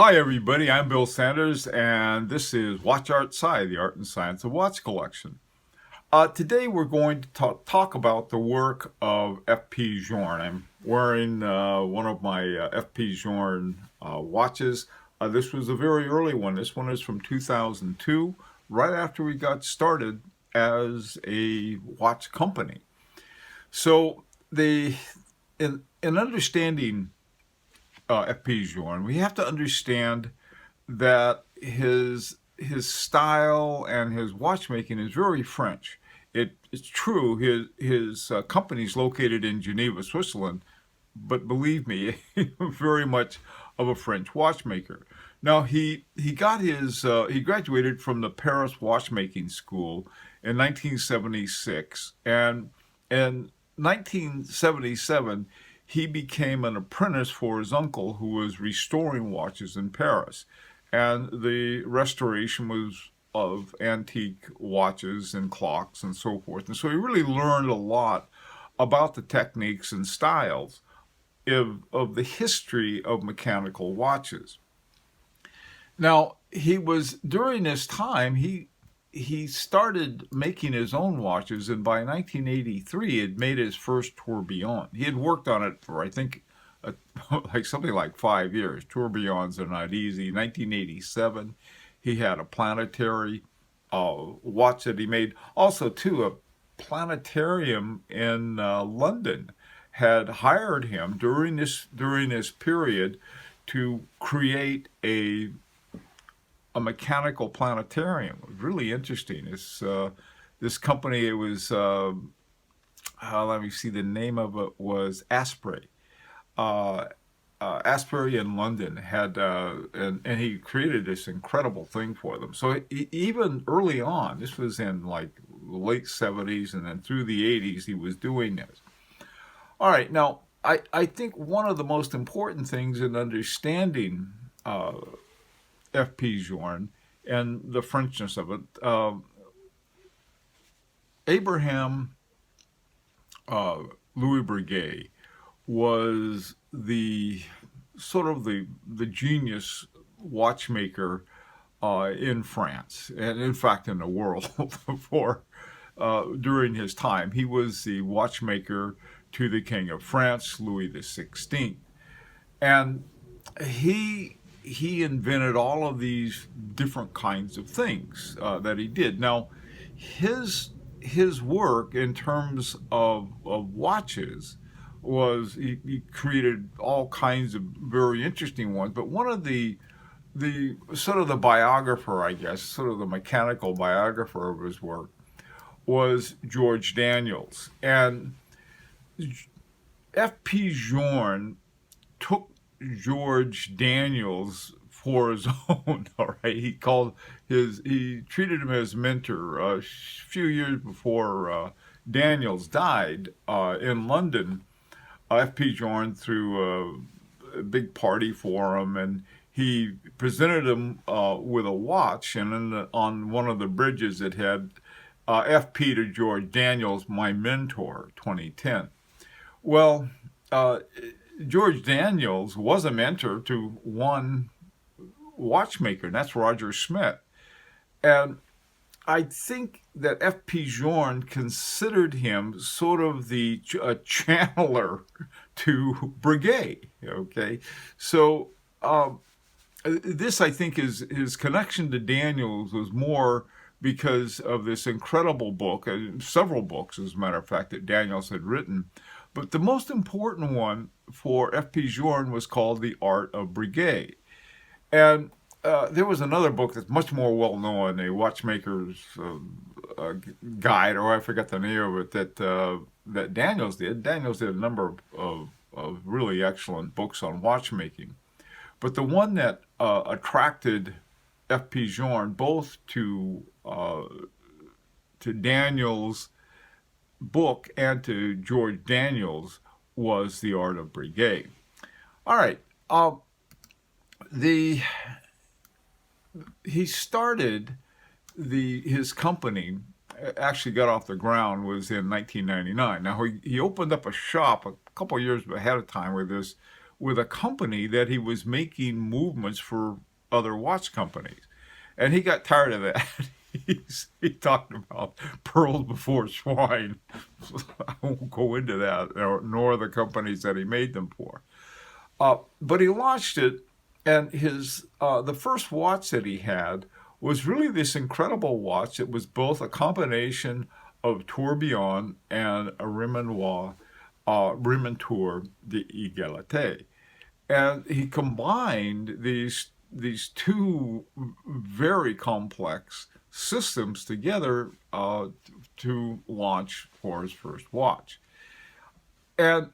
Hi everybody, I'm Bill Sanders and this is Watch Art Sci, the art and science of watch collection. Today we're going to talk about the work of F.P. Journe. I'm wearing one of my F.P. Journe watches. This was a very early one. This one is from 2002, right after we got started as a watch company. So in understanding F.P. Journe, we have to understand that his style and his watchmaking is very French. It's true, his company's located in Geneva, Switzerland, but believe me, very much of a French watchmaker. Now he graduated from the Paris Watchmaking School in 1976, and in 1977 he became an apprentice for his uncle, who was restoring watches in Paris, and the restoration was of antique watches and clocks and so forth. And so he really learned a lot about the techniques and styles of the history of mechanical watches. Now, during this time, he started making his own watches, and by 1983 he had made his first tourbillon. He had worked on it for, I think, like something like 5 years. Tourbillons are not easy. 1987 he had a planetary watch that he made. Also, too, a planetarium in London had hired him during this period to create a mechanical planetarium. It was really interesting. This company, it was let me see, the name of it was Asprey. Asprey in London had, and he created this incredible thing for them. So even early on, this was in like the late 70s and then through the 80s, he was doing this. All right, now I think one of the most important things in understanding F.P. Journe and the Frenchness of it, Abraham Louis Breguet was the genius watchmaker in France, and in fact in the world for during his time. He was the watchmaker to the King of France, Louis XVI, and he invented all of these different kinds of things that he did. Now, his work in terms of watches was he created all kinds of very interesting ones. But one of the sort of the biographer, I guess, sort of the mechanical biographer of his work was George Daniels. And F.P. Journe took George Daniels for his own. All right, he treated him as mentor. A few years before Daniels died in London, F.P. Journe threw a big party for him, and he presented him with a watch, and on one of the bridges it had F.P. to George Daniels, my mentor, 2010. Well, George Daniels was a mentor to one watchmaker, and that's Roger Smith. And I think that F.P. Journe considered him sort of the channeler to Breguet. Okay, so this, I think, is his connection to Daniels was more because of this incredible book, several books, as a matter of fact, that Daniels had written. But the most important one for F.P. Journe was called The Art of Brigade. And there was another book that's much more well-known, a watchmaker's guide, or I forget the name of it, that Daniels did. Daniels did a number of really excellent books on watchmaking. But the one that attracted F.P. Journe both to Daniels' book and to George Daniels was The Art of Brigade. All right. He started his company, actually got off the ground, was in 1999. Now he opened up a shop a couple of years ahead of time with with a company that he was making movements for other watch companies. And he got tired of that. He talked about pearls before swine. I won't go into that, nor the companies that he made them for. But he launched it, and his the first watch that he had was really this incredible watch. It was both a combination of tourbillon and a remontoir d'égalité. And he combined these two very complex systems together to launch for his first watch. And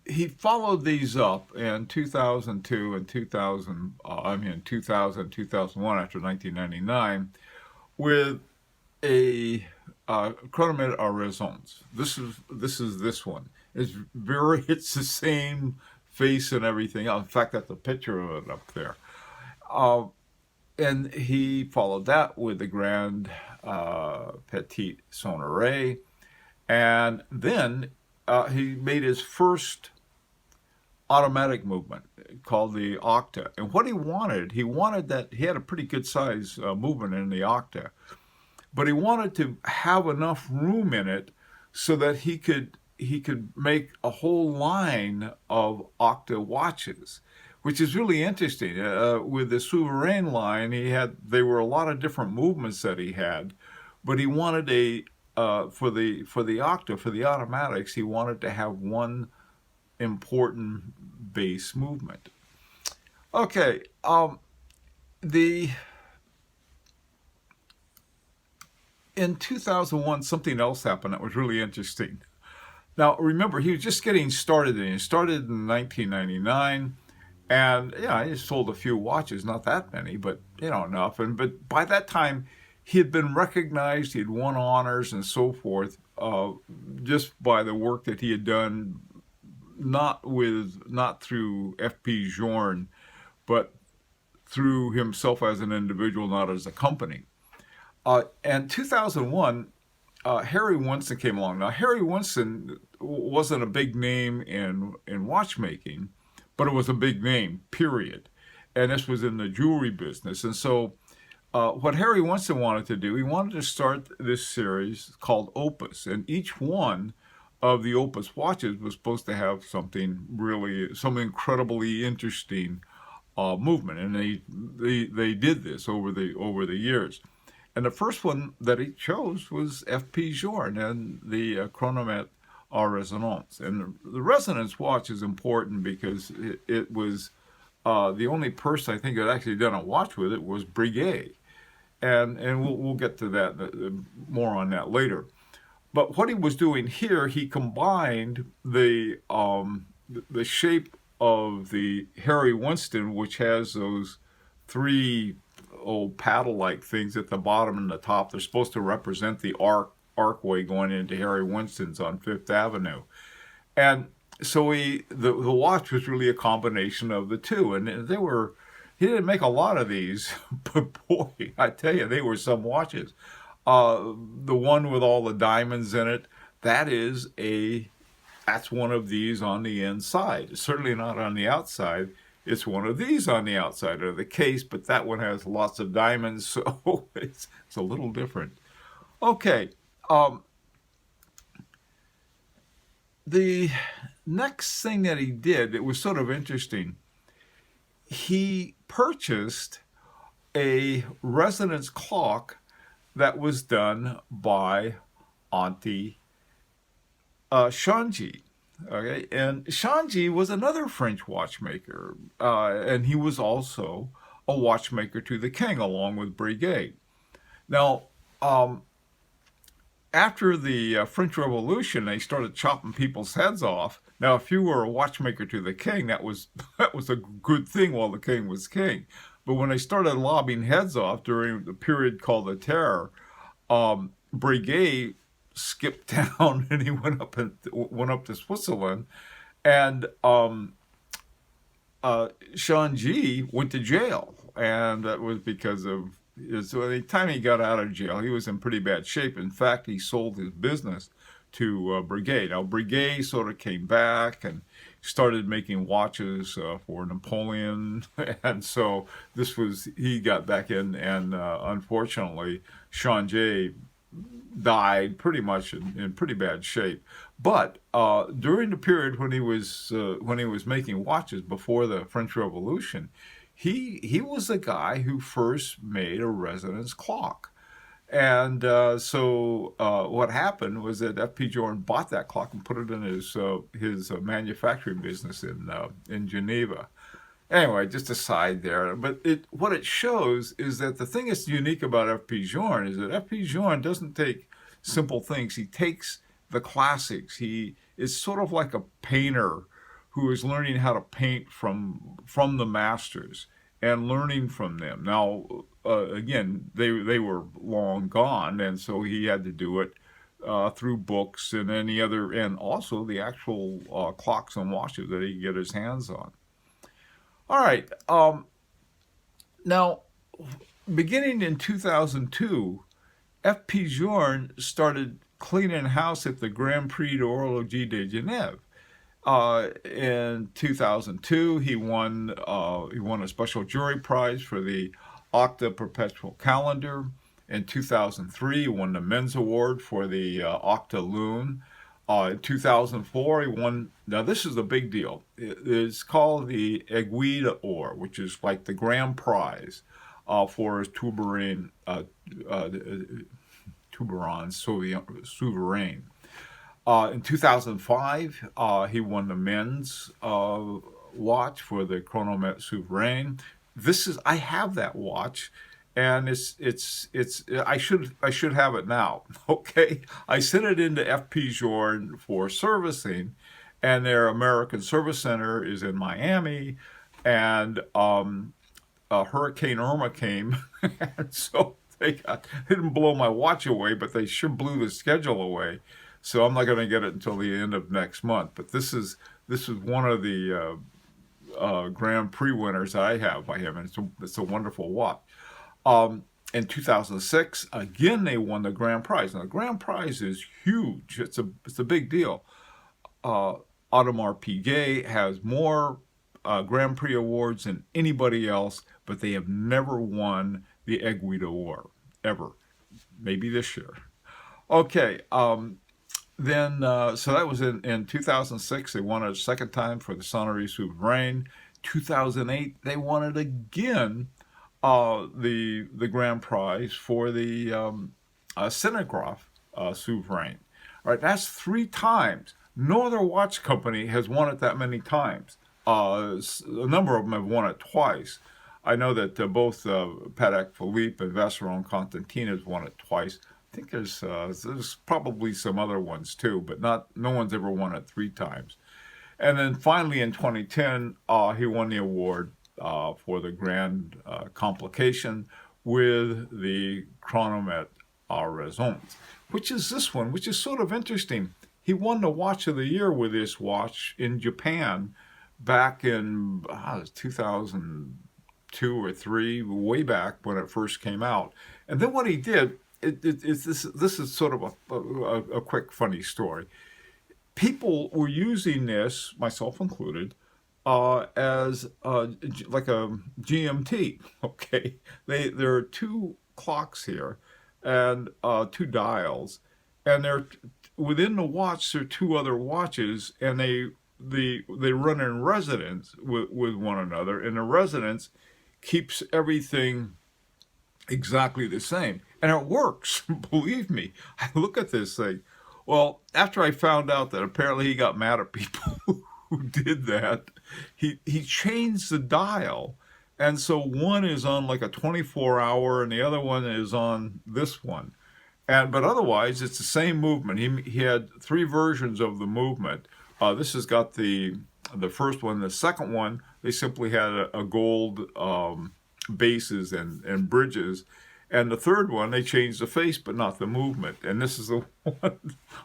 he followed these up in 2002 and 2001 after 1999 with a chronometre à raisons. This is this one. It's the same face and everything else. In fact, that's a picture of it up there. And he followed that with the Grand Petit Sonnerie. And then he made his first automatic movement called the Octet. And what he wanted that he had a pretty good size movement in the Octet, but he wanted to have enough room in it so that he could make a whole line of Octet watches, which is really interesting. With the Souverain line, there were a lot of different movements that he had, but he wanted for the Octet, for the automatics, he wanted to have one important base movement. Okay, in 2001, something else happened that was really interesting. Now, remember, he was just getting started, and he started in 1999, and he sold a few watches, not that many, but enough. But by that time, he had been recognized, he had won honors and so forth, just by the work that he had done, not through F.P. Journe, but through himself as an individual, not as a company. And 2001, Harry Winston came along. Now, Harry Winston wasn't a big name in watchmaking, but it was a big name, period. And this was in the jewelry business. And so what Harry Winston wanted to do, he wanted to start this series called Opus. And each one of the Opus watches was supposed to have some incredibly interesting movement. And they did this over the years. And the first one that he chose was F.P. Journe and the chronometre à resonance. And the resonance watch is important because it was the only person I think that actually done a watch with it was Breguet. And we'll get to that, more on that later. But what he was doing here, he combined the shape of the Harry Winston, which has those three old paddle-like things at the bottom and the top. They're supposed to represent the archway going into Harry Winston's on Fifth Avenue. And so the watch was really a combination of the two. And he didn't make a lot of these, but boy, I tell you, they were some watches. The one with all the diamonds in it, that's one of these on the inside. It's certainly not on the outside. It's one of these on the outside of the case, but that one has lots of diamonds, so it's a little different. Okay, the next thing that he did, it was sort of interesting. He purchased a resonance clock that was done by Auntie Changy. Okay, and Changy was another French watchmaker, and he was also a watchmaker to the king, along with Breguet. Now, after the French Revolution, they started chopping people's heads off. Now, if you were a watchmaker to the king, that was a good thing while the king was king. But when they started lobbing heads off during the period called the Terror, Breguet skipped town and he went up to Switzerland, and Changy went to jail, and that was because of so the time he got out of jail, he was in pretty bad shape. In fact, he sold his business to Breguet. Now Breguet sort of came back and started making watches for Napoleon, and so he got back in, and unfortunately, Change died pretty much in pretty bad shape. But during the period when he was making watches before the French Revolution, he was the guy who first made a resonance clock. And so what happened was that F.P. Journe bought that clock and put it in his manufacturing business in Geneva. Anyway, just a side there. But what it shows is that the thing that's unique about F.P. Journe is that F.P. Journe doesn't take simple things. He takes the classics. He is sort of like a painter who is learning how to paint from the masters and learning from them. Now, again, they were long gone, and so he had to do it through books and and also the actual clocks and watches that he could get his hands on. All right. Now, beginning in 2002, F.P. Journe started cleaning house at the Grand Prix d'Horlogerie de Genève. In 2002, he won a special jury prize for the Octet Perpetual Calendar. In 2003, he won the Men's Award for the Octa Lune. In 2004, he won. Now, this is a big deal. It's called the Aiguille d'Or, which is like the grand prize for his Tuberon Souverain. In 2005, he won the men's watch for the Chronomètre Souverain. I have that watch, and I should have it now. Okay, I sent it into F.P. Journe for servicing, and their American Service Center is in Miami, and Hurricane Irma came, and so they didn't blow my watch away, but they sure blew the schedule away. So I'm not going to get it until the end of next month. But this is one of the Grand Prix winners I have by him, and it's a wonderful watch. In 2006, again they won the grand prize. Now the grand prize is huge. It's a big deal. Art of Brigade has more Grand Prix awards than anybody else, but they have never won the Aiguille d'Or ever. Maybe this year. Okay. Then, so that was in 2006. They won it a second time for the Sonnerie Souverain. 2008, they won it again, the grand prize for the Cinnagraph Souverain. All right, that's 3 times. No other watch company has won it that many times. A number of them have won it twice. I know that both Patek Philippe and Vacheron Constantin has won it twice. I think there's probably some other ones too, but no one's ever won it 3 times. And then finally in 2010, he won the award for the Grand Complication with the Chronomètre Raisons, which is this one, which is sort of interesting. He won the Watch of the Year with this watch in Japan back in 2002 or 3, way back when it first came out. And then what he did, this is sort of a quick funny story. People were using this, myself included, as like a GMT. Okay, there are 2 clocks here and 2 dials, and they're within the watch. There are 2 other watches, and they run in resonance with one another, and the resonance keeps everything exactly the same, and it works. Believe me. I look at this thing. Well, after I found out that apparently he got mad at people who did that, he changed the dial, and so one is on like a 24-hour, and the other one is on this one, but otherwise it's the same movement. He had 3 versions of the movement. This has got the first one. The second one, they simply had a gold bases and bridges. And the third one, they changed the face, but not the movement. And this is the one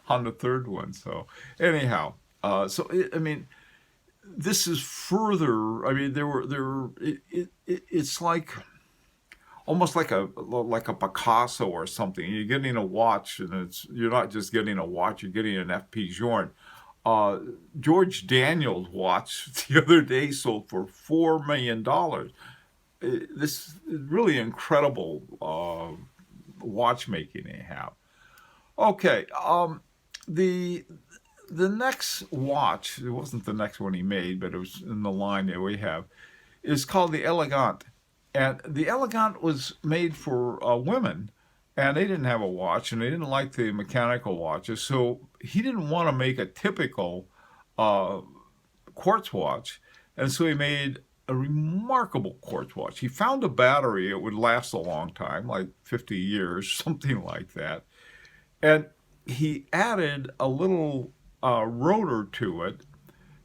on the third one. So anyhow, this is further. I mean, it's like almost like a Picasso or something. You're getting a watch, and you're not just getting a watch; you're getting an FP Journe. Uh, George Daniels' watch the other day sold for $4 million. This is really incredible watchmaking they have. Okay, the the next watch, it wasn't the next one he made, but it was in the line that we have, is called the Elegant. And the Elegant was made for women, and they didn't have a watch, and they didn't like the mechanical watches. So he didn't want to make a typical uh, quartz watch, and so he made a remarkable quartz watch. He found a battery; it would last a long time, like 50 years, something like that. And he added a little rotor to it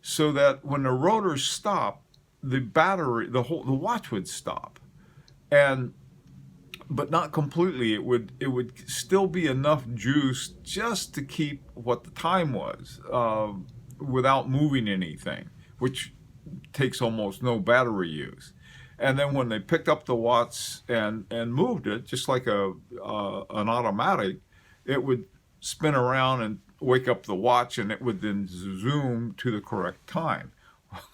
so that when the rotor stopped, the watch would stop, and but not completely. It would still be enough juice just to keep what the time was, without moving anything, which takes almost no battery use. And then when they picked up the watch and moved it, just like a an automatic, it would spin around and wake up the watch, and it would then zoom to the correct time.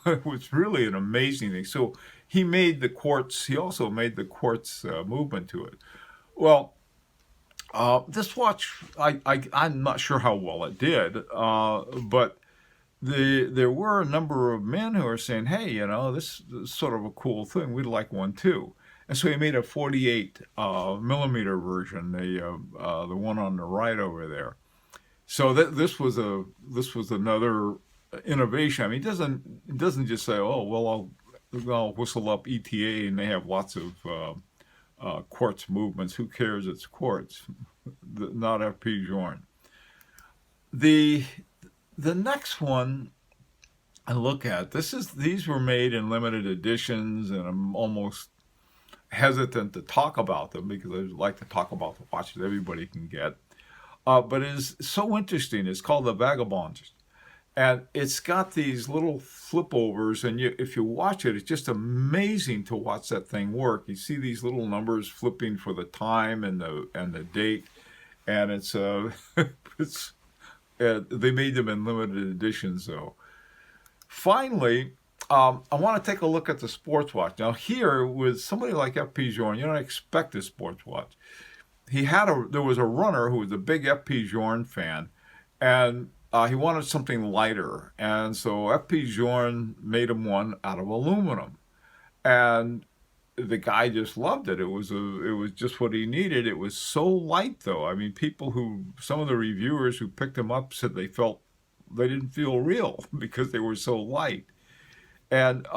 It was really an amazing thing. So he made the quartz. He also made the quartz movement to it. Well, this watch, I'm not sure how well it did, but there were a number of men who are saying, "Hey, this is sort of a cool thing. We'd like one too." And so he made a 48 millimeter version, the one on the right over there. So this was another innovation. I mean, it doesn't just say, "Oh, well, I'll whistle up ETA and they have lots of quartz movements. Who cares? It's quartz, not FP Journe." The the next one I look at, these were made in limited editions, and I'm almost hesitant to talk about them because I like to talk about the watches everybody can get. But it is so interesting. It's called the Vagabonds, and it's got these little flip overs, and if you watch it, it's just amazing to watch that thing work. You see these little numbers flipping for the time and the date, and it's it's they made them in limited editions though. Finally, I want to take a look at the sports watch. Now here, with somebody like FP Journe, you don't expect a sports watch. There was a runner who was a big FP Journe fan, and he wanted something lighter, and so FP Journe made him one out of aluminum, and the guy just loved it. It was just what he needed. It was so light, though. I mean, some of the reviewers who picked him up said they didn't feel real because they were so light. And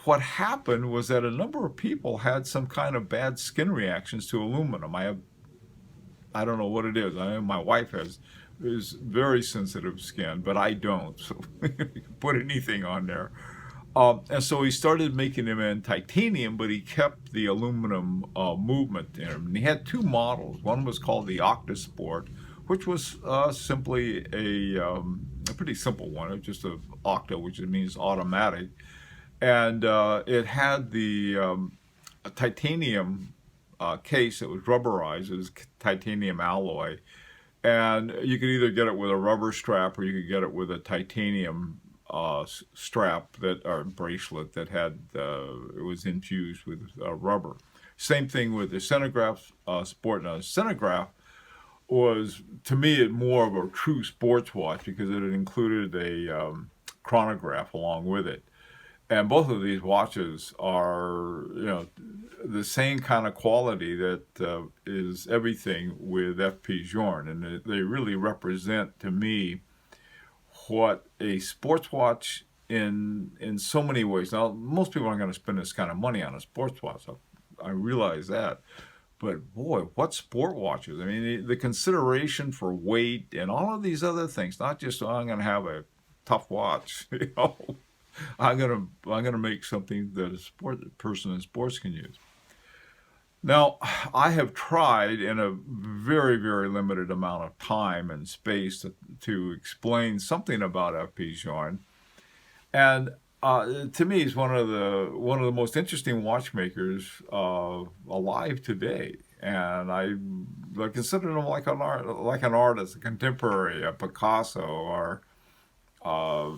what happened was that a number of people had some kind of bad skin reactions to aluminum. I don't know what it is. I know my wife is very sensitive skin, but I don't. So you can put anything on there. And so he started making them in titanium, but he kept the aluminum movement in them. And he had two models. One was called the Octet, which was simply a pretty simple one. It was just an octa, which means automatic. And it had the titanium case that was rubberized. It was titanium alloy. And you could either get it with a rubber strap or you could get it with a titanium strap or bracelet that it was infused with rubber. Same thing with the Cinnagraph Sport. Now, the Cinnagraph was, to me, more of a true sports watch because it had included a chronograph along with it. And both of these watches are, the same kind of quality that is everything with FP Journe, and they really represent to me what a sports watch in so many ways. Now, most people aren't going to spend this kind of money on a sports watch. I realize that. But boy, what sport watches? I mean, the consideration for weight and all of these other things, not just, I'm going to have a tough watch, I'm gonna make something that a person in sports can use. Now, I have tried in a very, very limited amount of time and space to explain something about FP Journe, and To me, he's one of the most interesting watchmakers alive today, and I consider him like an artist, a contemporary, a Picasso, or uh,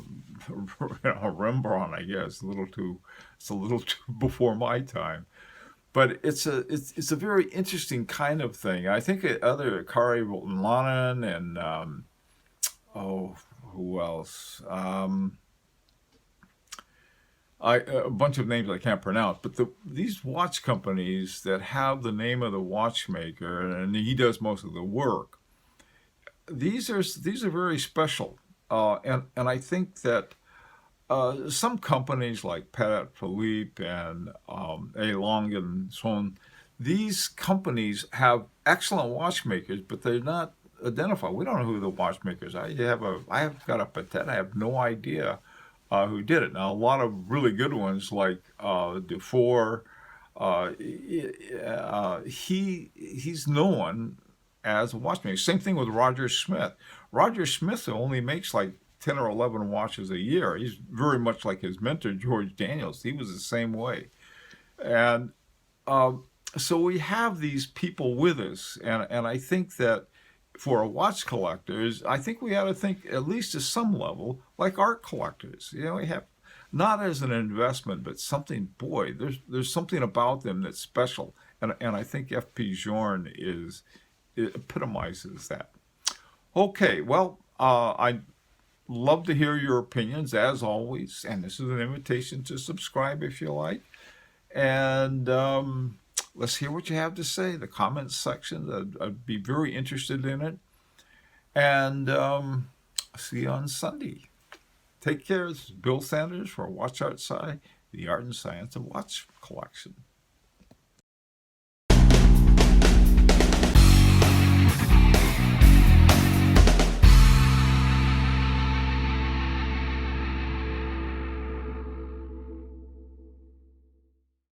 Rembrandt. I guess it's a little too before my time, but it's a very interesting kind of thing. I think other Kari Lanen and oh, who else? A bunch of names I can't pronounce, but these watch companies that have the name of the watchmaker and he does most of the work, these are very special, and I think that some companies like Patek Philippe and A. Long and so on, these companies have excellent watchmakers, but they're not identified. We don't know who the watchmakers are. I have got a Patek. I have no idea who did it. Now, a lot of really good ones like Dufour, he's known as a watchmaker. Same thing with Roger Smith. Roger Smith only makes like 10 or 11 watches a year. He's very much like his mentor, George Daniels. He was the same way. And uh, so we have these people with us. And I think that for a watch collectors, I think we ought to think, at least to some level, like art collectors. We have not as an investment, but something, boy, there's something about them that's special. And I think F.P. Journe it epitomizes that. Okay, well, I love to hear your opinions as always, and this is an invitation to subscribe if you like. And let's hear what you have to say. The comments section, I'd be very interested in it. And see you on Sunday. Take care. This is Bill Sanders for Watch Outside, the Art and Science of Watch Collection.